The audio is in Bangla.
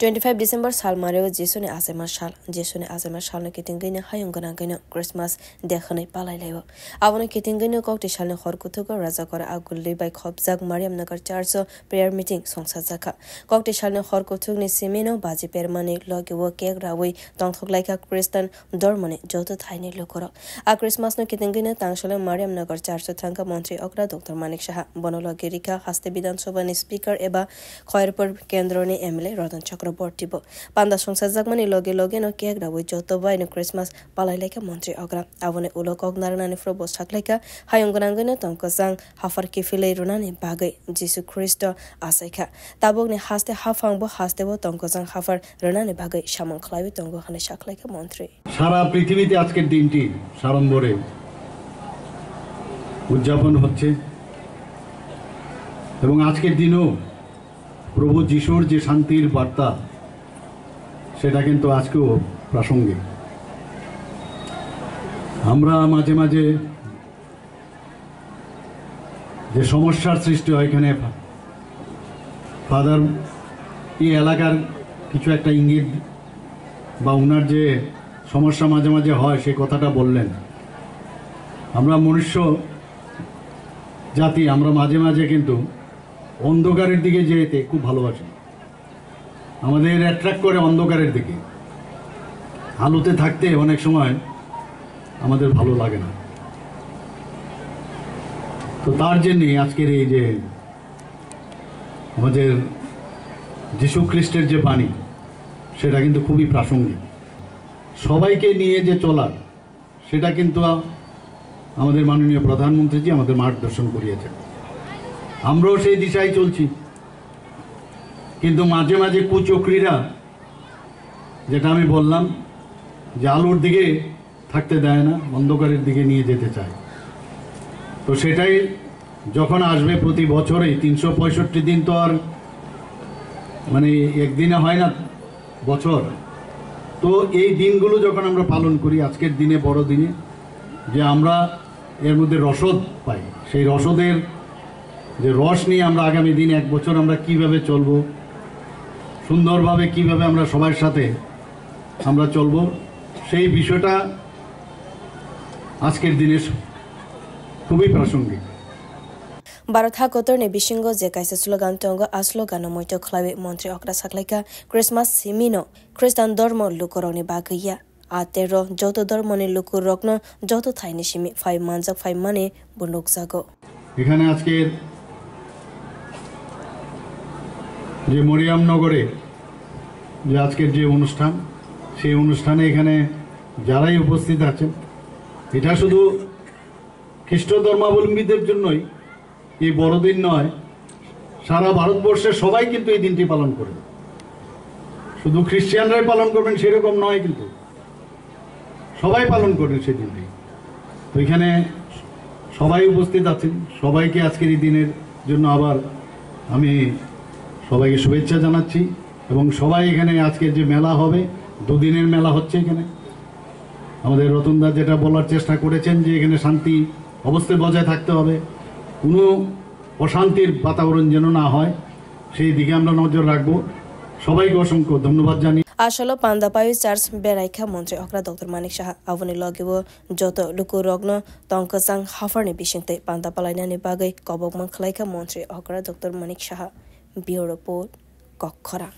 25 December sal mareo Jesune Asema Shal, Jesune Asema Shalno Kitingino Hayunganagino, Christmas Dehane Palailevo. Avon Kitingino Kok Shalno Horkutugo, Razakora Aguli by Kopzak Mariam Nagar Charso, prayer meeting, Songsazaka. Kok Shalno Horkutugni Simino, Baji Permani, Logiwo Keg Rawi, Don't look like a Christian, Dormoni, Joto Tiny Lokoro. A Christmas no Kitingino, Tangshala Mariam Nagar Charso Tanka Montri Okra, Dr. Manik Shaha, Bonologirika, Hastebidan Sobani Speaker Eba, Khoirpur Kendroni Emily, Rodan Chakra. Bortibo Panda Songsazakmani loge no kegra with Jotoba in Christmas Palaileka Montri Agra Avone Ulokog Narani Frobo Sakleka Hayunganangana Tonkazang Hafar Kifile Runani Bagay Jesu Christo Aseka Tabogni Haste Hafangbo Hastebo Tonkazang Hafar Runani Bagay Shaman Klavi Tongo Hane Shakleka Montri সারা পৃথিবীতে আজকের দিনটি সাড়ম্বরে উদযাপন হচ্ছে এবং আজকের দিনও প্রভু যিশুর যে শান্তির বার্তা সেটা কিন্তু আজকেও প্রাসঙ্গিক আমরা মাঝে মাঝে যে সমস্যার সৃষ্টি হয় এখানে ফাদার এই এলাকার কিছু একটা ইঙ্গিত বা ওনার যে সমস্যা মাঝে মাঝে হয় সেই কথাটা বললেন আমরা মনুষ্য জাতি আমরা মাঝে মাঝে কিন্তু অন্ধকারের দিকে যেতে খুব ভালোবাসি আমাদের অ্যাট্রাক্ট করে অন্ধকারের দিকে আলোতে থাকতে অনেক সময় আমাদের ভালো লাগে না তো তার জন্য আজকের এই যে আমাদের যীশু খ্রিস্টের যে বাণী সেটা কিন্তু খুবই প্রাসঙ্গিক সবাইকে নিয়ে যে চলার সেটা কিন্তু আমাদের মাননীয় প্রধানমন্ত্রীজি আমাদের মার্গদর্শন করিয়েছেন আমরাও সেই দিশায় চলছি কিন্তু মাঝে মাঝে কুচক্রীরা যেটা আমি বললাম যে আলোর দিকে থাকতে দেয় না অন্ধকারের দিকে নিয়ে যেতে চায় তো সেটাই যখন আসবে প্রতি বছরেই 365 দিন তো আর মানে একদিনে হয় না বছর তো এই দিনগুলো যখন আমরা পালন করি আজকের দিনে বড় দিনে যে আমরা এর মধ্যে রসদ পাই সেই রসদের যে রস নিয়ে আমরা আগামী দিন এক বছর আমরা কিভাবে চলবো সুন্দরভাবে কিভাবে আমরা সবার সাথে আমরা চলবো সেই বিষয়টা আজকের দিনে খুবই প্রাসঙ্গিক Baratha Kotorne Bishingo Zekaisa slogan Tongo Aslogan Moito Clave Montri Okra Sakleka Christmas Simino Christian Dormo Lukoroni Bagaya Atero Joto Dormoni Lukurokno Joto Tiny Shimi 5 months of 5 money Bunukzago এখানে আজকের যে মরিয়াম নগরে যে আজকের যে অনুষ্ঠান সেই অনুষ্ঠানে এখানে যারাই উপস্থিত আছেন এটা শুধু খ্রিস্ট ধর্মাবলম্বীদের জন্যই এই বড়দিন নয় সারা ভারতবর্ষের সবাই কিন্তু এই দিনটি পালন করে শুধু খ্রিস্টানরাই পালন করবেন সেরকম নয় কিন্তু সবাই পালন করেন সেই দিনটি তো এখানে সবাই উপস্থিত আছেন সবাইকে আজকের এই দিনের জন্য আবার আমি সবাইকে শুভেচ্ছা জানাচ্ছি এবং সবাই এখানে আজকে যে মেলা হবে দুদিনের মেলা হচ্ছে এখানে আমাদের রতনদা যেটা বলার চেষ্টা করেছেন যে এখানে শান্তি অবস্থায় বজায় থাকতে হবে কোনো অশান্তির বাতাবরণ যেন না হয় সেই দিকে আমরা নজর রাখবো সবাইকে অসংখ্য ধন্যবাদ জানি আসলে পান্দাপায়ু চার্চ বেরাইখা মন্ত্রী অকরা ডক্টর মানিক সাহা আবনি লগিব যত লুকু রগ্ন তঙ্কসাং হাফারনি বিশিংতে পান্দাপালাইনানি বাগৈ কবকমান খলাইখা মন্ত্রী অকরা doctor Manik Saha bureau report কক্ষরা